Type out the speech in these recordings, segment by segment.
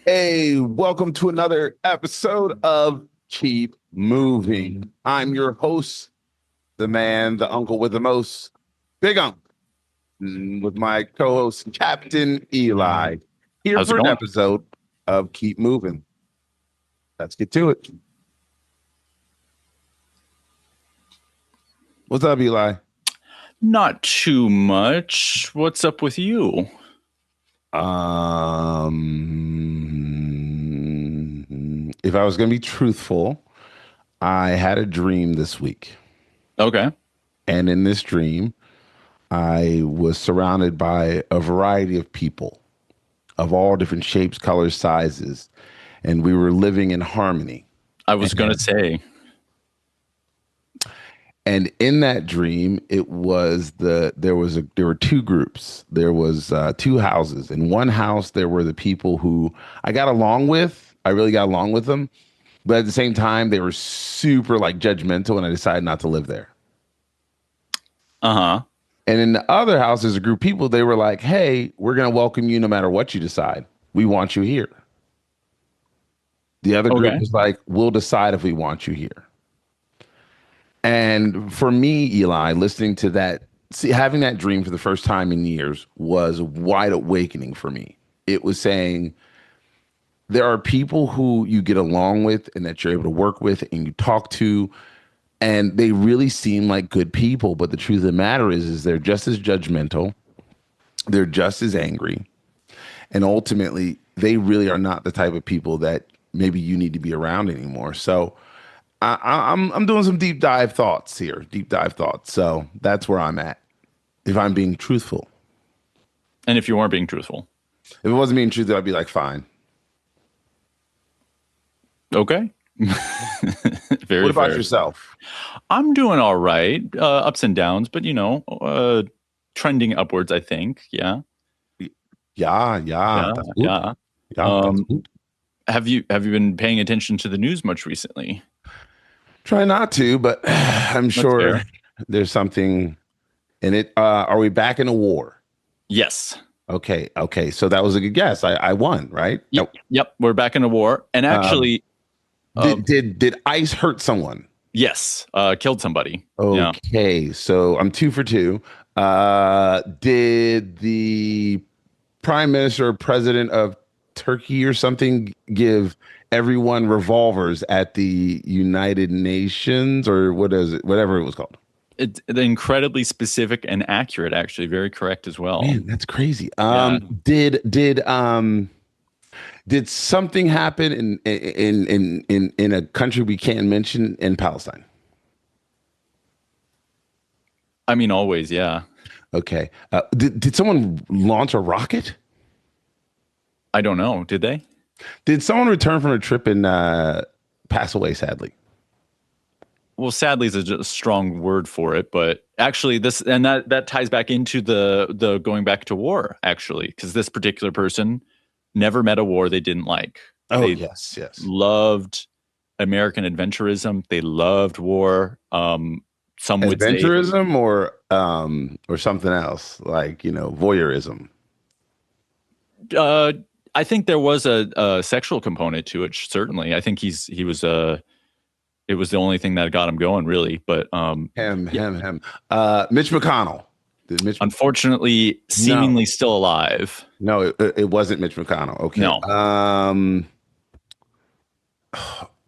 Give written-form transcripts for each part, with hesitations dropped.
Hey, welcome to another episode of Keep Moving. I'm your host, the man, the uncle with the most, Big Unk, with my co-host, Captain Eli, here How's for it an going? episode of Keep Moving. Let's get to it. What's up, Eli? Not too much. What's up with you? If I was going to be truthful, I had a dream this week. Okay. And in this dream, I was surrounded by a variety of people of all different shapes, colors, sizes, and we were living in harmony. I was going to say, And in that dream, there were two groups. There was two houses. In one house, there were the people who I got along with. I really got along with them, but at the same time, they were super like judgmental, and I decided not to live there. uh-huh. And in the other house, there's a group of people. They were like, "Hey, we're going to welcome you no matter what you decide. We want you here." The other group Okay. was like, "We'll decide if we want you here." And for me, Eli, listening to that, having that dream for the first time in years was wide awakening for me. It was saying there are people who you get along with and that you're able to work with and you talk to, and they really seem like good people. But the truth of the matter is they're just as judgmental, they're just as angry, and ultimately, they really are not the type of people that maybe you need to be around anymore. So I'm doing some deep dive thoughts here, deep dive thoughts. So that's where I'm at. If I'm being truthful, And if you weren't being truthful. if it wasn't being truthful, I'd be like, fine. Okay. Very What about fair. yourself? I'm doing all right. Ups and downs, but trending upwards, I think. Yeah. Yeah, Yeah. that's good. Yeah. Yeah, that's Um, good. have you been paying attention to the news much recently? Try not to, but I'm That's sure fair. there's something in it. Are we back in a war? Yes. Okay. So that was a good guess. I won, right? Yep. Yep. We're back in a war. And Um, actually, did ice hurt someone? yes, killed somebody. Yeah. Okay, so I'm 2 for 2. Did the prime minister or president of Turkey or something give everyone revolvers at the United Nations or what is it? Whatever it was called. It's incredibly specific and accurate, actually. Very correct as well. Man, that's crazy. Yeah. Did something happen in a country we can't mention in Palestine? I mean, always. Yeah. Okay. Did someone launch a rocket? I don't know. Did they? Did someone return from a trip and pass away sadly? Well, sadly is a strong word for it, but actually that ties back into the going back to war, actually, because this particular person never met a war they didn't like. Oh, They yes. loved American adventurism. They loved war. Some would say Adventurism or something else like, voyeurism. uh, I think there was a sexual component to it. Certainly, I think he was it was the only thing that got him going, really. But yeah, Him. Mitch McConnell. Did Mitch? unfortunately, No, seemingly still alive. no, it wasn't Mitch McConnell. Okay. No.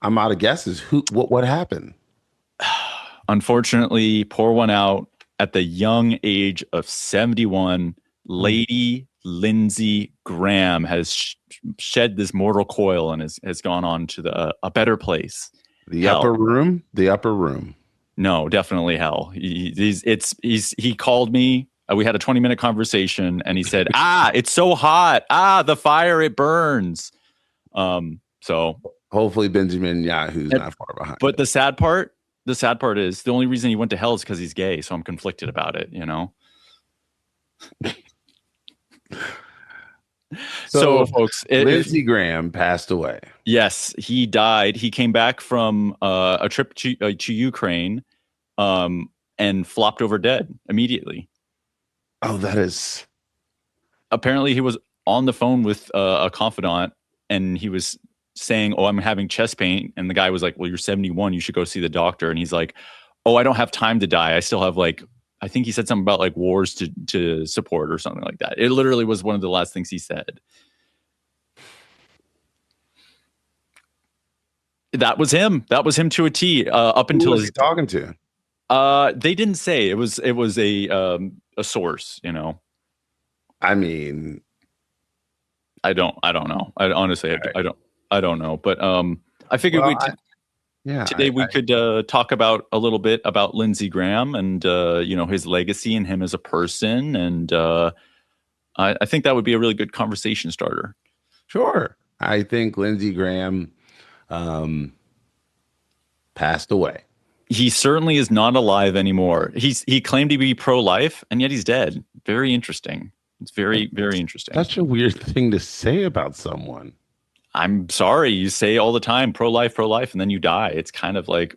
I'm out of guesses. What happened? Unfortunately, pour one out at the young age of 71. Lady Lindsey Graham has shed this mortal coil and has gone on to a better place. The Hell. upper room? The upper room. No, definitely hell. He called me. We had a 20-minute conversation, and he said, it's so hot. The fire, it burns. So Hopefully Benjamin Yahoo's not far behind. But the sad part is the only reason he went to hell is because he's gay. So I'm conflicted about it, So folks, Lindsey Graham passed away. Yes, he died. He came back from a trip to Ukraine, and flopped over dead immediately. Oh, that is. Apparently, he was on the phone with a confidant, and he was saying, "Oh, I'm having chest pain," and the guy was like, "Well, you're 71. You should go see the doctor." And he's like, "Oh, I don't have time to die. I still have like." I think he said something about like wars to support or something like that. It literally was one of the last things he said. That was him. That was him to a T. Up Who until was he talking to? they didn't say. It was a source. You know. I mean, I don't know. I honestly right. I don't know. But I figured Well, today we could talk about a little bit about Lindsey Graham and his legacy and him as a person, and I think that would be a really good conversation starter. sure. I think Lindsey Graham passed away. He certainly is not alive anymore. He claimed to be pro-life, and yet he's dead. Very interesting. It's very, very interesting. Such a weird thing to say about someone. I'm sorry. You say all the time pro-life, and then you die. It's kind of like,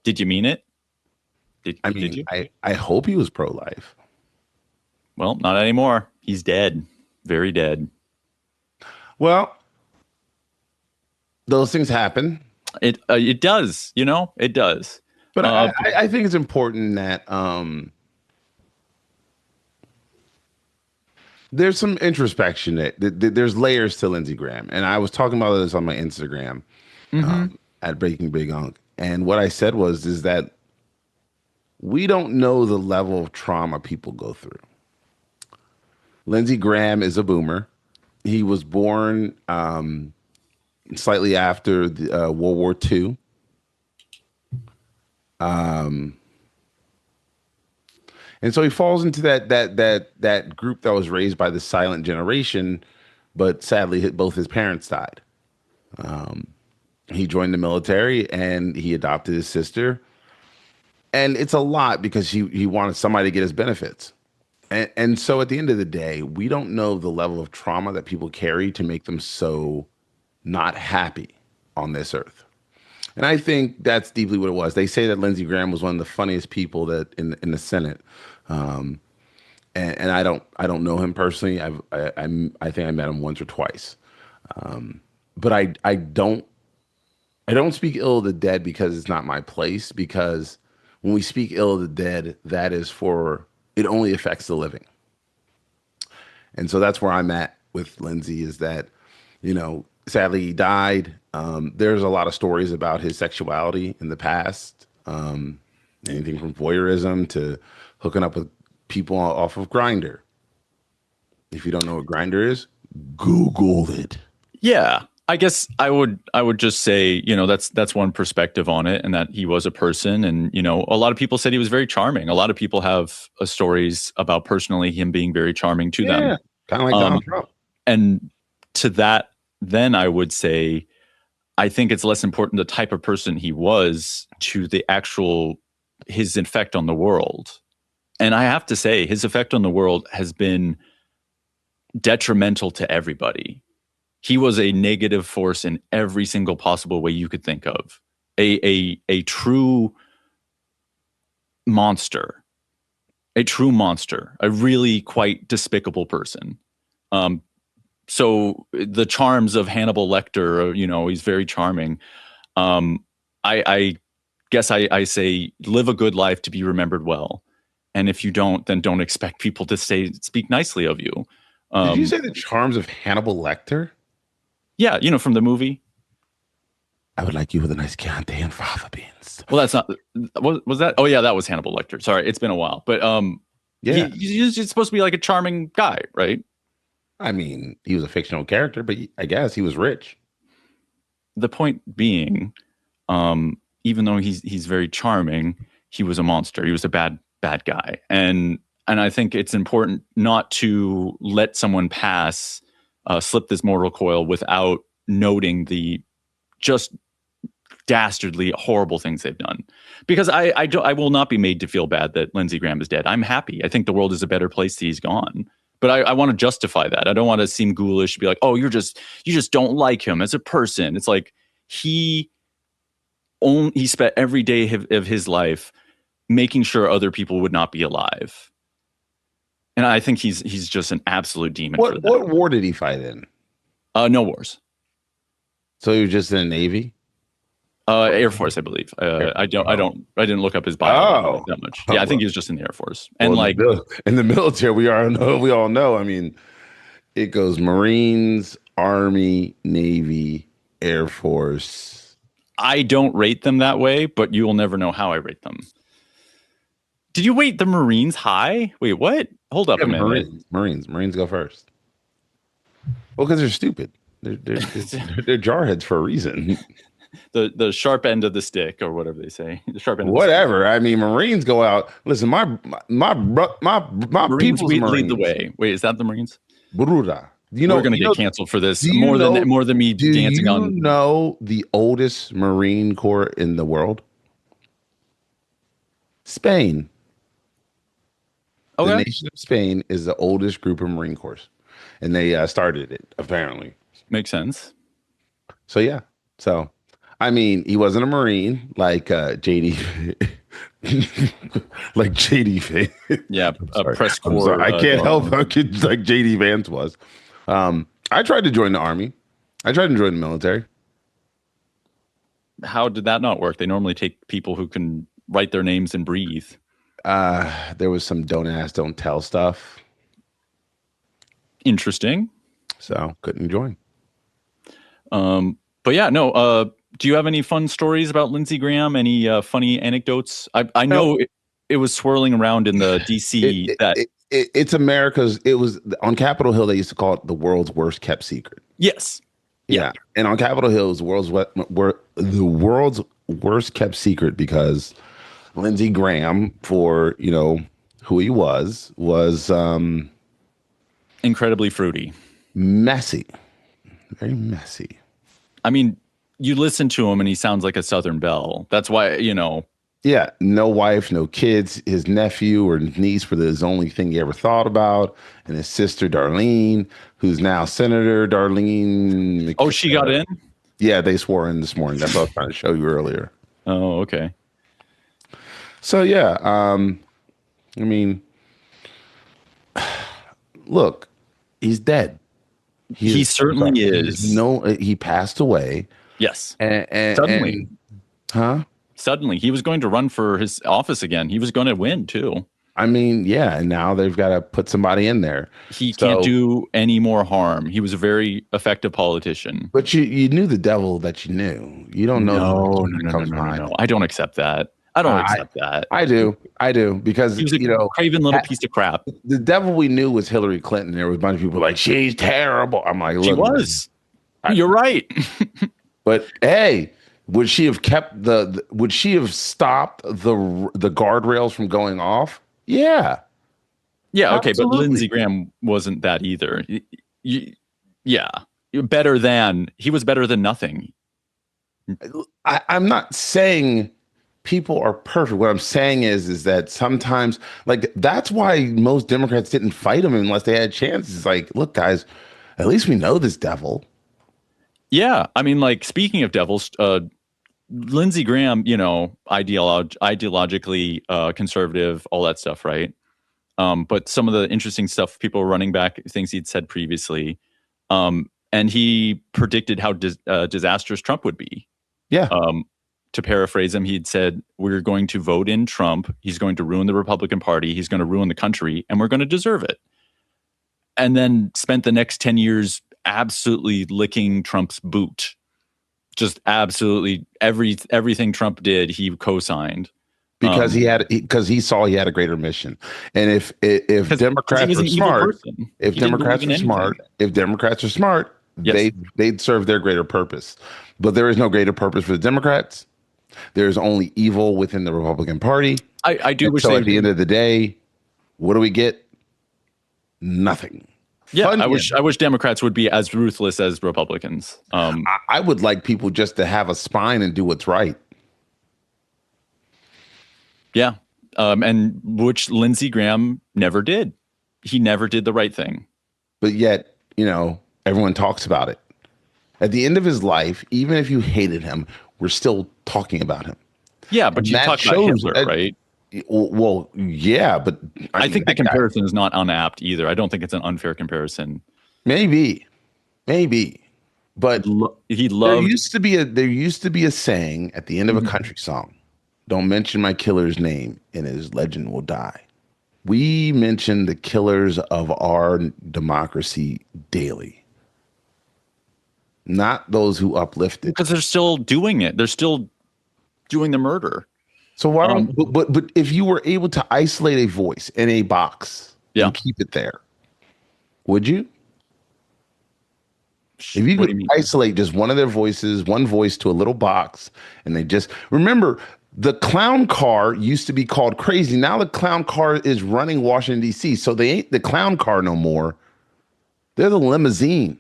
did you mean it? Did you? I hope he was pro-life. Well, not anymore. He's dead. Very dead. Well, those things happen. It does. It does. But I think it's important that there's some introspection. That there's layers to Lindsey Graham, and I was talking about this on my Instagram at Breaking Big Unk, and what I said is that we don't know the level of trauma people go through. Lindsey Graham is a boomer. He was born slightly after the, World War II. And so he falls into that group that was raised by the silent generation, but sadly both his parents died. He joined the military and he adopted his sister. And it's a lot because he wanted somebody to get his benefits. And so at the end of the day, we don't know the level of trauma that people carry to make them so not happy on this earth. And I think that's deeply what it was. They say that Lindsey Graham was one of the funniest people that in the Senate. And I don't know him personally. I think I met him once or twice. But I don't speak ill of the dead because it's not my place. Because when we speak ill of the dead, it only affects the living. And so that's where I'm at with Lindsey, is that, sadly he died. There's a lot of stories about his sexuality in the past. Anything from voyeurism to hooking up with people off of Grindr. If you don't know what Grindr is, Google it. Yeah. I guess I would just say, that's one perspective on it, and that he was a person. And, a lot of people said he was very charming. A lot of people have stories about personally him being very charming to them. Kind of like Donald Trump. And to that, then I would say, I think it's less important the type of person he was to his effect on the world. And I have to say, his effect on the world has been detrimental to everybody. He was a negative force in every single possible way you could think of. A true monster. A true monster. A really quite despicable person. So the charms of Hannibal Lecter, he's very charming. I guess I say live a good life to be remembered well. And if you don't, then don't expect people to speak nicely of you. Did you say the charms of Hannibal Lecter? Yeah, from the movie. I would like you with a nice Chianti and fava beans. Well, that's not. Was that? Oh, yeah, that was Hannibal Lecter. Sorry, it's been a while. But yeah, he's supposed to be like a charming guy, right? I mean, he was a fictional character, but I guess he was rich. The point being, even though he's very charming, he was a monster. He was a bad guy, and I think it's important not to let someone slip this mortal coil without noting the just dastardly, horrible things they've done. Because I will not be made to feel bad that Lindsey Graham is dead. I'm happy. I think the world is a better place that he's gone. But I want to justify that. I don't want to seem ghoulish, be like, oh, you just don't like him as a person. It's like he spent every day of his life making sure other people would not be alive. And I think he's just an absolute demon. What war did he fight in? No wars. So you're just in the Navy? Air Force, I believe. I didn't look up his bio that much. Yeah, I think he was just in the Air Force. And Well, like in the military, we all know. I mean, it goes Marines, Army, Navy, Air Force. I don't rate them that way, but you will never know how I rate them. Did you rate the Marines high? Wait, what? Hold up a minute. Marines go first. Well, because they're stupid. They're jarheads for a reason. The sharp end of the stick, or whatever they say. The sharp end. Whatever. I mean, Marines go out. Listen, my Marines, people's we Marines lead the way. Wait, is that the Marines? Bruda. We're gonna get canceled for this more than me dancing on. Do you know the oldest Marine Corps in the world? Spain. Okay. The nation of Spain is the oldest group of Marine Corps, and they started it apparently. Makes sense. So yeah. So I mean, he wasn't a Marine like JD, like JD. Yeah, a press corps. I can't help like JD Vance was. I tried to join the army. I tried to join the military. How did that not work? They normally take people who can write their names and breathe. There was some don't ask, don't tell stuff. Interesting. So couldn't join. But yeah, no. Do you have any fun stories about Lindsey Graham? Any funny anecdotes? I know it was swirling around in the DC it's America's. It was on Capitol Hill. They used to call it the world's worst kept secret. Yes. Yeah. And on Capitol Hill is the world's worst kept secret because Lindsey Graham, for who he was incredibly fruity, messy, very messy. I mean, you listen to him and he sounds like a Southern belle. That's why, Yeah, no wife, no kids. His nephew or niece were his only thing he ever thought about, and his sister Darlene, who's now Senator Darlene. Oh, she got in? Yeah, they swore in this morning. That's what I was trying to show you earlier. Oh, okay. So yeah, I mean, look, he's dead. He certainly is. He passed away. Yes. And suddenly. Huh? Suddenly, he was going to run for his office again. He was going to win too. I mean, yeah, and now they've got to put somebody in there. He can't do any more harm. He was a very effective politician. But you knew the devil that you knew. You don't know. No. I don't accept that. I don't accept that. I do because he was a craven little piece of crap. The devil we knew was Hillary Clinton. There was a bunch of people like, she's terrible. I'm like, look, she was. You're right. But hey, would she have kept would she have stopped the guardrails from going off? Yeah. Yeah. Okay. Absolutely. But Lindsey Graham wasn't that either. Yeah. He was better than nothing. I'm not saying people are perfect. What I'm saying is that sometimes, like, that's why most Democrats didn't fight him unless they had chances. Like, look, guys, at least we know this devil. Yeah. I mean, like, speaking of devils, Lindsey Graham, ideologically conservative, all that stuff, right? But some of the interesting stuff, people were running back things he'd said previously. And he predicted how disastrous Trump would be. Yeah. To paraphrase him, he'd said, we're going to vote in Trump. He's going to ruin the Republican Party. He's going to ruin the country, and we're going to deserve it. And then spent the next 10 years absolutely licking Trump's boot. Just absolutely everything Trump did, he co-signed. Because he saw he had a greater mission. And if Democrats are smart, if Democrats are smart, yes, they'd serve their greater purpose. But there is no greater purpose for the Democrats. There's only evil within the Republican Party. I do wish. So at the end of the day, what do we get? Nothing. Yeah, I wish Democrats would be as ruthless as Republicans. I would like people just to have a spine and do what's right. Yeah, and which Lindsey Graham never did. He never did the right thing. But yet, everyone talks about it. At the end of his life, even if you hated him, we're still talking about him. Yeah, but you talk about Hitler, right? Well, yeah, but I think the comparison is not unapt either. I don't think it's an unfair comparison. Maybe. But He there loved. used to be a saying at the end of a Mhm. country song. Don't mention my killer's name, and his legend will die. We mention the killers of our democracy daily, not those who uplift it. Because they're still doing it. They're still doing the murder. So why don't Um, but if you were able to isolate a voice in a box yeah. and keep it there, would you? If you What could do you mean? isolate just one of their voices, one voice to a little box, and they just remember the clown car used to be called crazy. Now the clown car is running Washington, D.C. So they ain't the clown car no more. They're the limousine.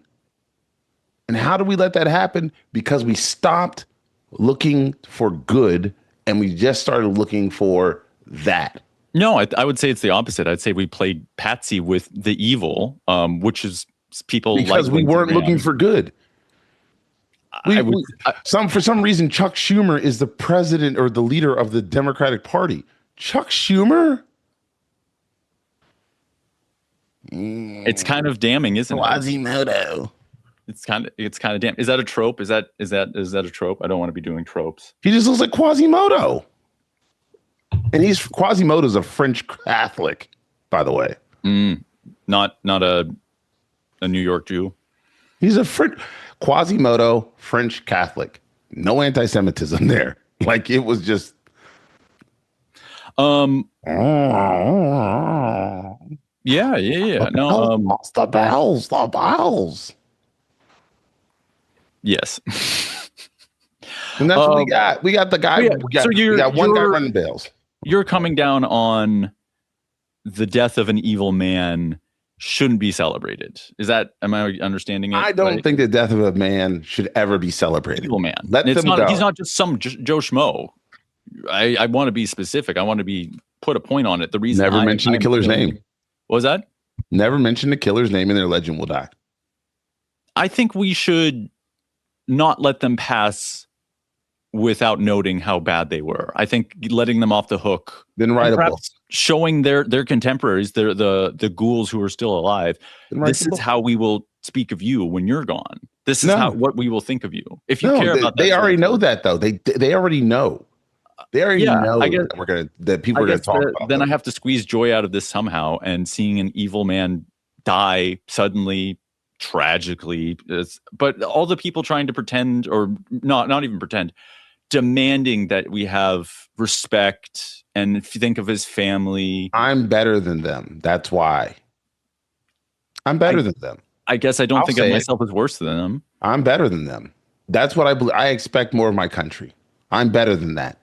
And how do we let that happen? Because we stopped looking for good and we just started looking for that. No, I would say it's the opposite. I'd say we played patsy with the evil, which is people like Because we Lindsey weren't looking Graham. for good. I would. For some reason Chuck Schumer is the president or the leader of the Democratic Party. Chuck Schumer? It's kind of damning, isn't it? Quasimodo. It's kind of damn. Is that a trope? Is that a trope? I don't want to be doing tropes. He just looks like Quasimodo. And Quasimodo's a French Catholic, by the way. Not a New York Jew. He's a Quasimodo French Catholic. No anti-Semitism there. Like it was just Yeah. No, the bells. yes. And that's what we got. We got the guy. Yeah. We got one guy running bells. You're coming down on the death of an evil man shouldn't be celebrated. Am I understanding it? I don't right? think the death of a man should ever be celebrated. Evil man. Let them go. He's not just some Joe Schmo. I want to be specific. I want to put a point on it. The reason Never mention the killer's name. What was that? Never mention the killer's name and their legend will die. I think we should not let them pass without noting how bad they were. I think letting them off the hook. Then write a book. Showing their contemporaries, the ghouls who are still alive. This is how we will speak of you when you're gone. This is what we will think of you. If you care about that. They already know that though. They already know. They already know that people are going to talk about then them. I have to squeeze joy out of this somehow, and seeing an evil man die suddenly, tragically. But all the people trying to pretend, or not even pretend, demanding that we have respect, and if you think of his family. I'm better than them. That's why. I'm better than them. I guess I don't think of myself as worse than them. I'm better than them. That's what I believe. I expect more of my country. I'm better than that.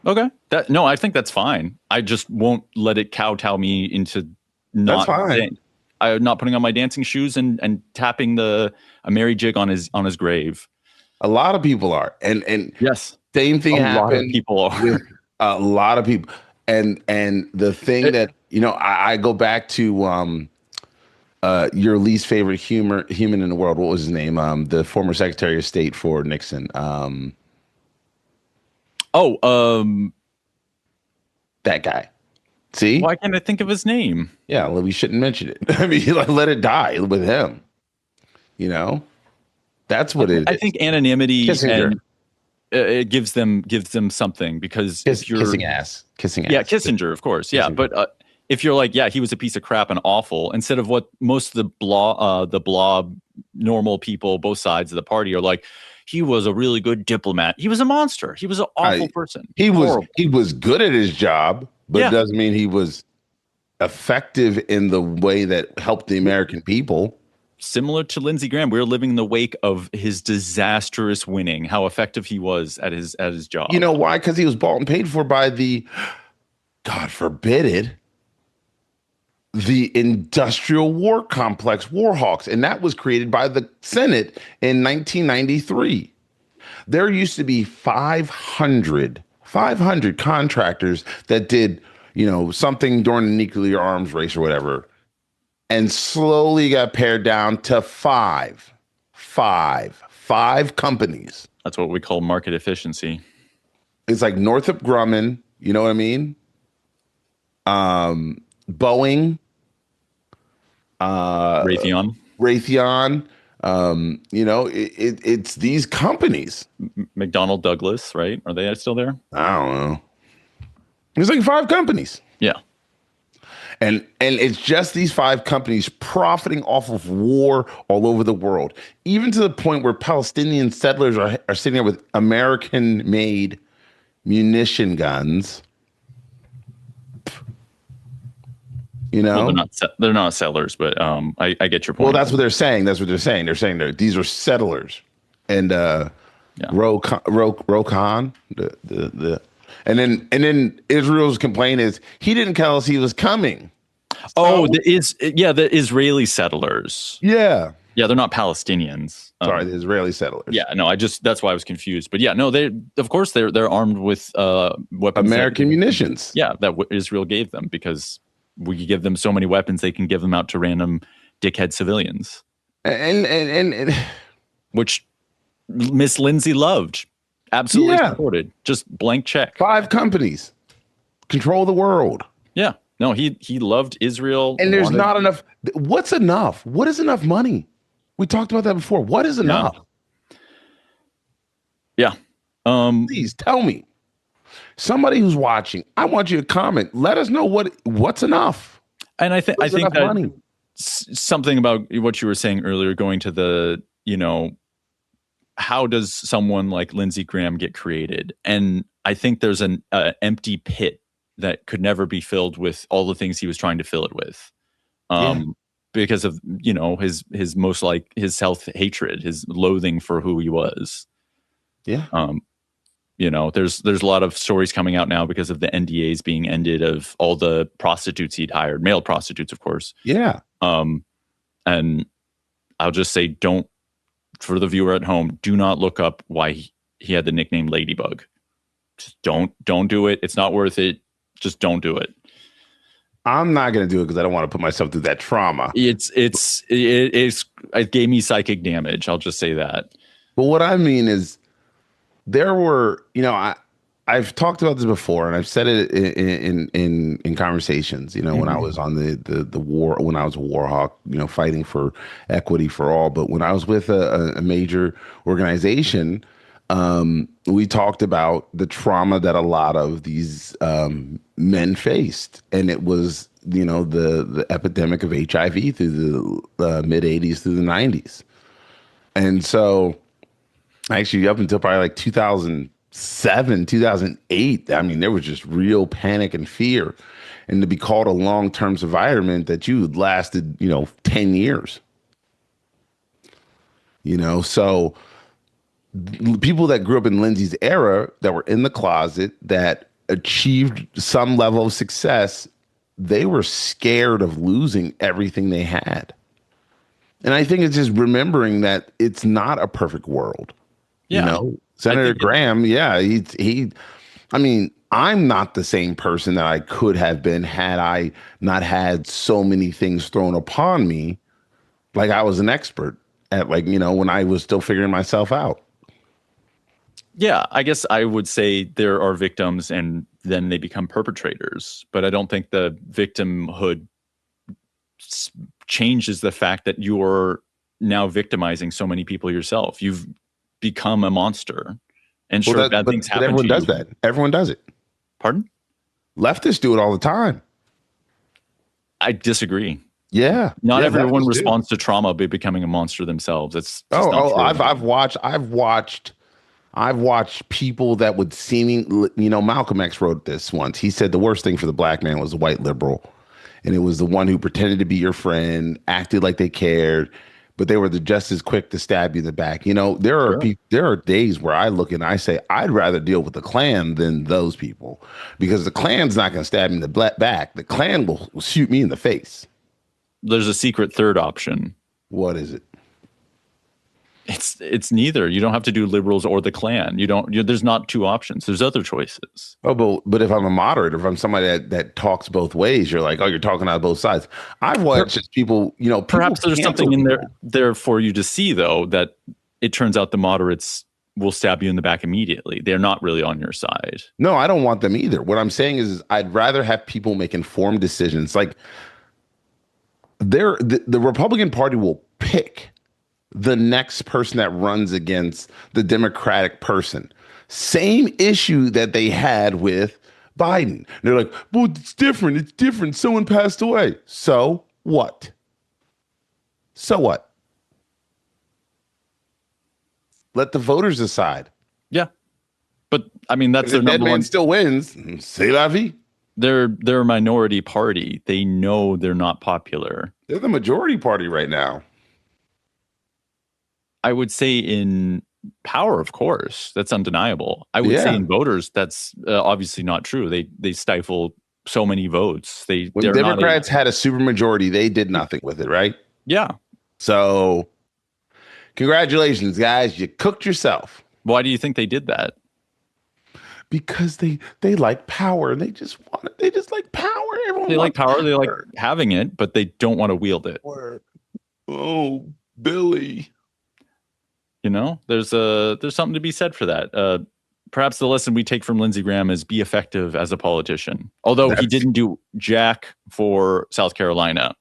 Okay. I think that's fine. I just won't let it kowtow me into not. That's fine. I'm not putting on my dancing shoes and tapping a merry jig on his grave. A lot of people are, and yes, same thing happened. A lot of people are. With a lot of people, and the thing that I go back to your least favorite human in the world. What was his name? The former Secretary of State for Nixon. That guy. See? Why can't I think of his name? Yeah, well, we shouldn't mention it. I mean, let it die with him. That's what it is. I think anonymity Kissinger. And it gives them something, because if you're kissing ass. Yeah, Kissinger, of course. Yeah, but if you're like, he was a piece of crap and awful, instead of what most of the blob normal people, both sides of the party, are like, he was a really good diplomat. He was a monster. He was an awful person. He was good at his job, but it doesn't mean he was effective in the way that helped the American people. Similar to Lindsey Graham, we're living in the wake of his disastrous winning, how effective he was at his job. You know why? Because he was bought and paid for by the, God forbid it, the industrial war complex, war hawks. And that was created by the Senate in 1993. There used to be 500 contractors that did, something during the nuclear arms race or whatever, and slowly got pared down to five companies. That's what we call market efficiency. It's like Northrop Grumman, you know what I mean? Boeing, Raytheon, It's these companies. McDonnell Douglas, right? Are they still there? I don't know. There's like 5 companies. Yeah. And it's just these 5 companies profiting off of war all over the world, even to the point where Palestinian settlers are sitting there with American-made munition guns. You Well, know, they're not settlers, but I get your well, point. that's what they're saying. That's what they're saying. They're saying these are settlers, and Yeah. Khan, and then Israel's complaint is he didn't tell us he was coming. Oh, So, the Israeli settlers. yeah. Yeah, they're not Palestinians. Sorry, the Israeli settlers. Yeah, no, that's why I was confused. But yeah, no, of course they're armed with weapons, American munitions. Yeah, that Israel gave them, because we give them so many weapons they can give them out to random dickhead civilians, And which Miss Lindsay loved, absolutely supported, just blank check. 5 companies control the world. Yeah, no, he loved Israel, And there's not enough. What's enough? What is enough money? We talked about that before. What is enough? Yeah. Please tell me. Somebody who's watching, I want you to comment. Let us know what's enough. And I think that money? Something about what you were saying earlier, going to the, how does someone like Lindsey Graham get created? And I think there's an empty pit that could never be filled with all the things he was trying to fill it with. Because of, his most like his self-hatred, his loathing for who he was. Yeah. There's a lot of stories coming out now because of the NDAs being ended of all the prostitutes he'd hired, male prostitutes, of course. Yeah. And I'll just say, for the viewer at home, do not look up why he had the nickname Ladybug. Just don't do it. It's not worth it. Just don't do it. I'm not going to do it because I don't want to put myself through that trauma. It gave me psychic damage. I'll just say that. But what I mean is, there were, I've talked about this before, and I've said it in conversations. When I was on the war, when I was a war hawk, fighting for equity for all. But when I was with a major organization, we talked about the trauma that a lot of these men faced, and it was the epidemic of HIV through the mid '80s through the '90s, and so. Actually, up until probably like 2007, 2008, I mean, there was just real panic and fear. And to be called a long-term survivorment that you had lasted, 10 years. So people that grew up in Lindsay's era, that were in the closet, that achieved some level of success, they were scared of losing everything they had. And I think it's just remembering that it's not a perfect world. Yeah. Senator Graham, I mean, I'm not the same person that I could have been had I not had so many things thrown upon me. Like I was an expert at when I was still figuring myself out. Yeah, I guess I would say there are victims and then they become perpetrators. But I don't think the victimhood changes the fact that you're now victimizing so many people yourself. You've become a monster, and bad things happen. But everyone does that. Everyone does it. Pardon? Leftists do it all the time. I disagree. Yeah, not everyone responds to trauma by becoming a monster themselves. It's I've watched people that would Malcolm X wrote this once. He said the worst thing for the black man was a white liberal, and it was the one who pretended to be your friend, acted like they cared, but they were just as quick to stab you in the back. There are days where I look and I say, I'd rather deal with the Klan than those people, because the Klan's not going to stab me in the back. The Klan will shoot me in the face. There's a secret third option. What is it? It's neither. You don't have to do liberals or the Klan. There's not two options. There's other choices. Oh, but if I'm a moderator, if I'm somebody that talks both ways, you're like, oh, you're talking out both sides. I've watched people, perhaps there's something in there for you to see, though, that it turns out the moderates will stab you in the back immediately. They're not really on your side. No, I don't want them either. What I'm saying is I'd rather have people make informed decisions. Like the Republican Party will pick the next person that runs against the Democratic person. Same issue that they had with Biden. They're like, well, it's different. It's different. Someone passed away. So what? So what? Let the voters decide. Yeah. But I mean, that's their the dead number man one. still wins. C'est la vie. They're a minority party. They know they're not popular. They're the majority party right now. I would say in power, of course, that's undeniable. I would say in voters, that's obviously not true. They stifle so many votes. When Democrats had a supermajority, they did nothing with it, right? Yeah. So, congratulations, guys. You cooked yourself. Why do you think they did that? Because they like power. They just like power. They like power. They like having it, but they don't want to wield it. Oh, Billy. You know, there's something to be said for that. Perhaps the lesson we take from Lindsey Graham is be effective as a politician. Although he didn't do jack for South Carolina.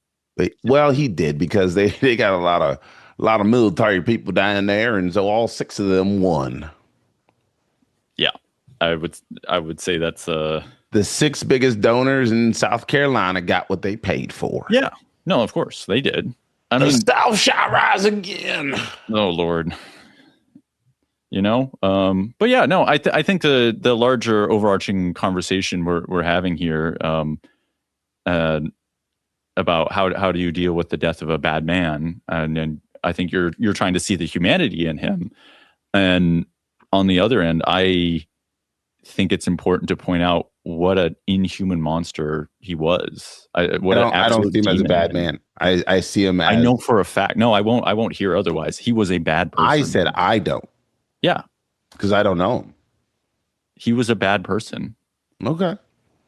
Well, he did, because they got a lot of military people down there, and so all 6 of them won. Yeah, I would say that's the 6 biggest donors in South Carolina got what they paid for. Yeah, no, of course they did. I mean, the South shall rise again. Oh Lord. You know, but yeah, no, I think the larger overarching conversation we're having here about how do you deal with the death of a bad man, and I think you're trying to see the humanity in him, and on the other end, I think it's important to point out what an inhuman monster he was. I don't see him as a bad man. I see him as, I know for a fact. No, I won't hear otherwise. He was a bad person. I said I don't. Yeah. Because I don't know him. He was a bad person. Okay.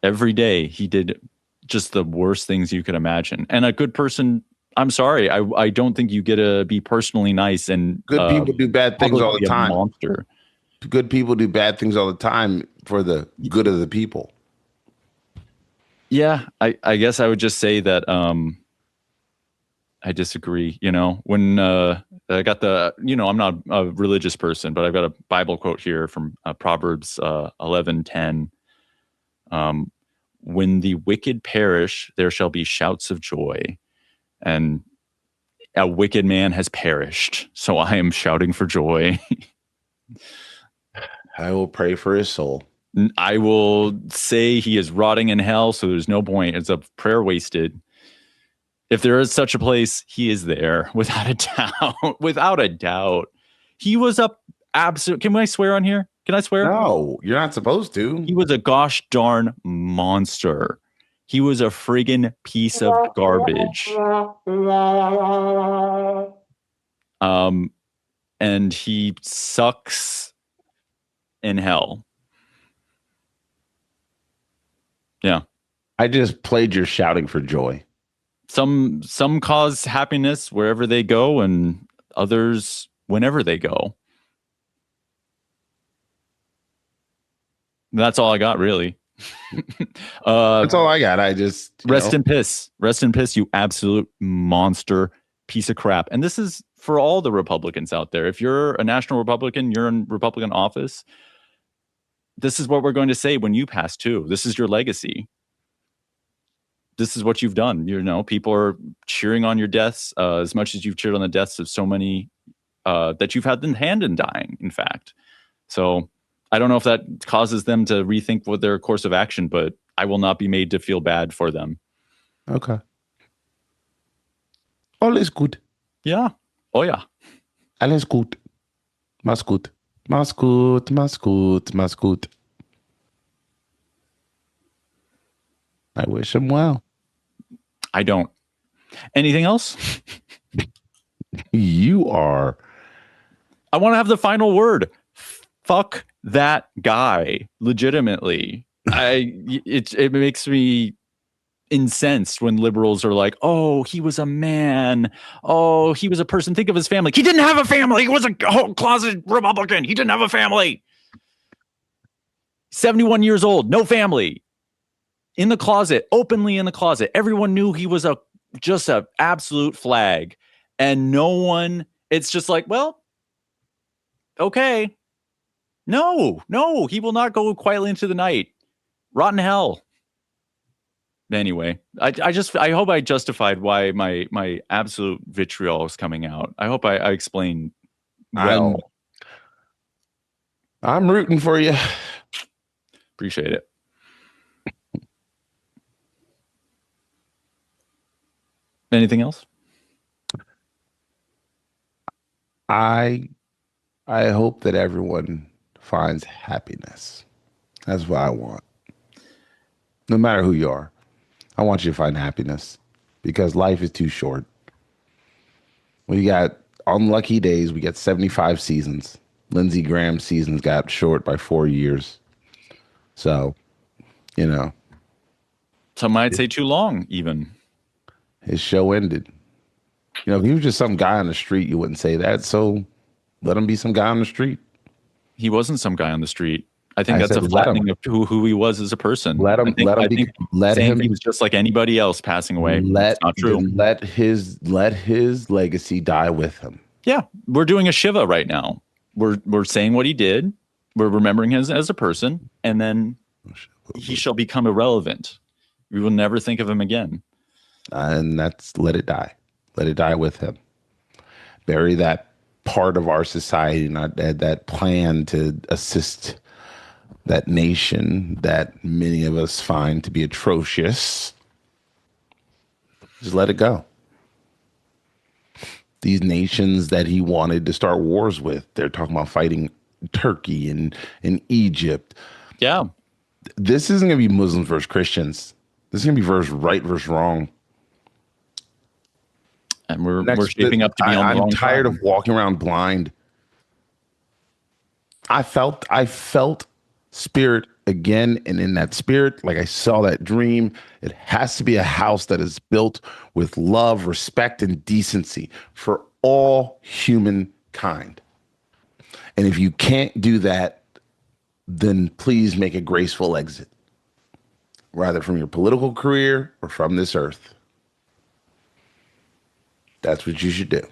Every day he did just the worst things you could imagine. And a good person, I'm sorry, I don't think you get to be personally nice and good people do bad things all the time. Monster. Good people do bad things all the time for the good of the people. Yeah, I guess I would just say that I disagree. You know, when I got I'm not a religious person, but I've got a Bible quote here from Proverbs 11:10. When the wicked perish, there shall be shouts of joy, and a wicked man has perished. So I am shouting for joy. I will pray for his soul. I will say he is rotting in hell, so there's no point. It's a prayer wasted. If there is such a place, he is there, without a doubt. Without a doubt. He was a absolute... Can I swear on here? Can I swear? No, you're not supposed to. He was a gosh darn monster. He was a friggin' piece of garbage. And he sucks in hell. Yeah. I just played your shouting for joy. Some cause happiness wherever they go, and others whenever they go. That's all I got, really. That's all I got. I just rest in piss. Rest in piss, you absolute monster piece of crap. And this is for all the Republicans out there. If you're a national Republican, you're in Republican office, this is what we're going to say when you pass too. This is your legacy. This is what you've done. You know, people are cheering on your deaths as much as you've cheered on the deaths of so many that you've had in hand in dying, in fact. So I don't know if that causes them to rethink what their course of action, but I will not be made to feel bad for them. Okay. All is good. Yeah. Oh, yeah. Alles gut. Mach's gut. Mach's gut. Mach's gut. Mach's gut. I wish him well. I don't. Anything else? You are. I want to have the final word. Fuck that guy. Legitimately. It makes me incensed when liberals are like, oh, he was a man. Oh, he was a person. Think of his family. He didn't have a family. He was a closet Republican. He didn't have a family. 71 years old. No family. In the closet. Openly in the closet. Everyone knew he was just an absolute flag. And no one It's just like, well, okay. No, he will not go quietly into the night. Rotten hell. Anyway, I hope I justified why my absolute vitriol is coming out. I hope I explained well. I'm rooting for you. Appreciate it. Anything else? I hope that everyone finds happiness. That's what I want. No matter who you are, I want you to find happiness because life is too short. We got unlucky days. We got 75 seasons. Lindsey Graham's seasons got short by 4 years. So, you know, some might say too long, even. His show ended. You know, if he was just some guy on the street, you wouldn't say that. So let him be some guy on the street. He wasn't some guy on the street. I think that's a flattening of who he was as a person. Let him. Let him. He was just like anybody else passing away. It's not true. Let his legacy die with him. Yeah, we're doing a shiva right now. We're saying what he did. We're remembering him as a person, and then he shall become irrelevant. We will never think of him again. And that's let it die. Let it die with him. Bury that part of our society, not that plan to assist that nation that many of us find to be atrocious. Just let it go. These nations that he wanted to start wars with, they're talking about fighting Turkey and Egypt. Yeah. This isn't going to be Muslims versus Christians. This is going to be right versus wrong. And we're shaping up to be on the wrong side. I'm tired of walking around blind. I felt spirit again, and in that spirit, like I saw that dream, it has to be a house that is built with love, respect, and decency for all humankind. And if you can't do that, then please make a graceful exit, rather from your political career or from this earth. That's what you should do.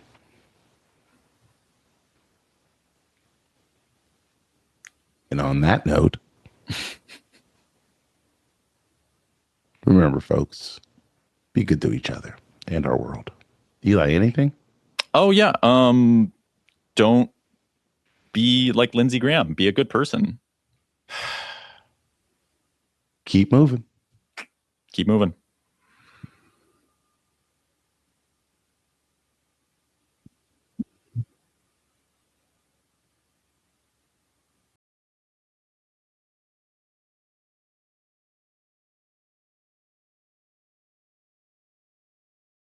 And on that note, remember, folks, be good to each other and our world. Eli, anything? Oh, yeah. Don't be like Lindsey Graham. Be a good person. Keep moving. Keep moving.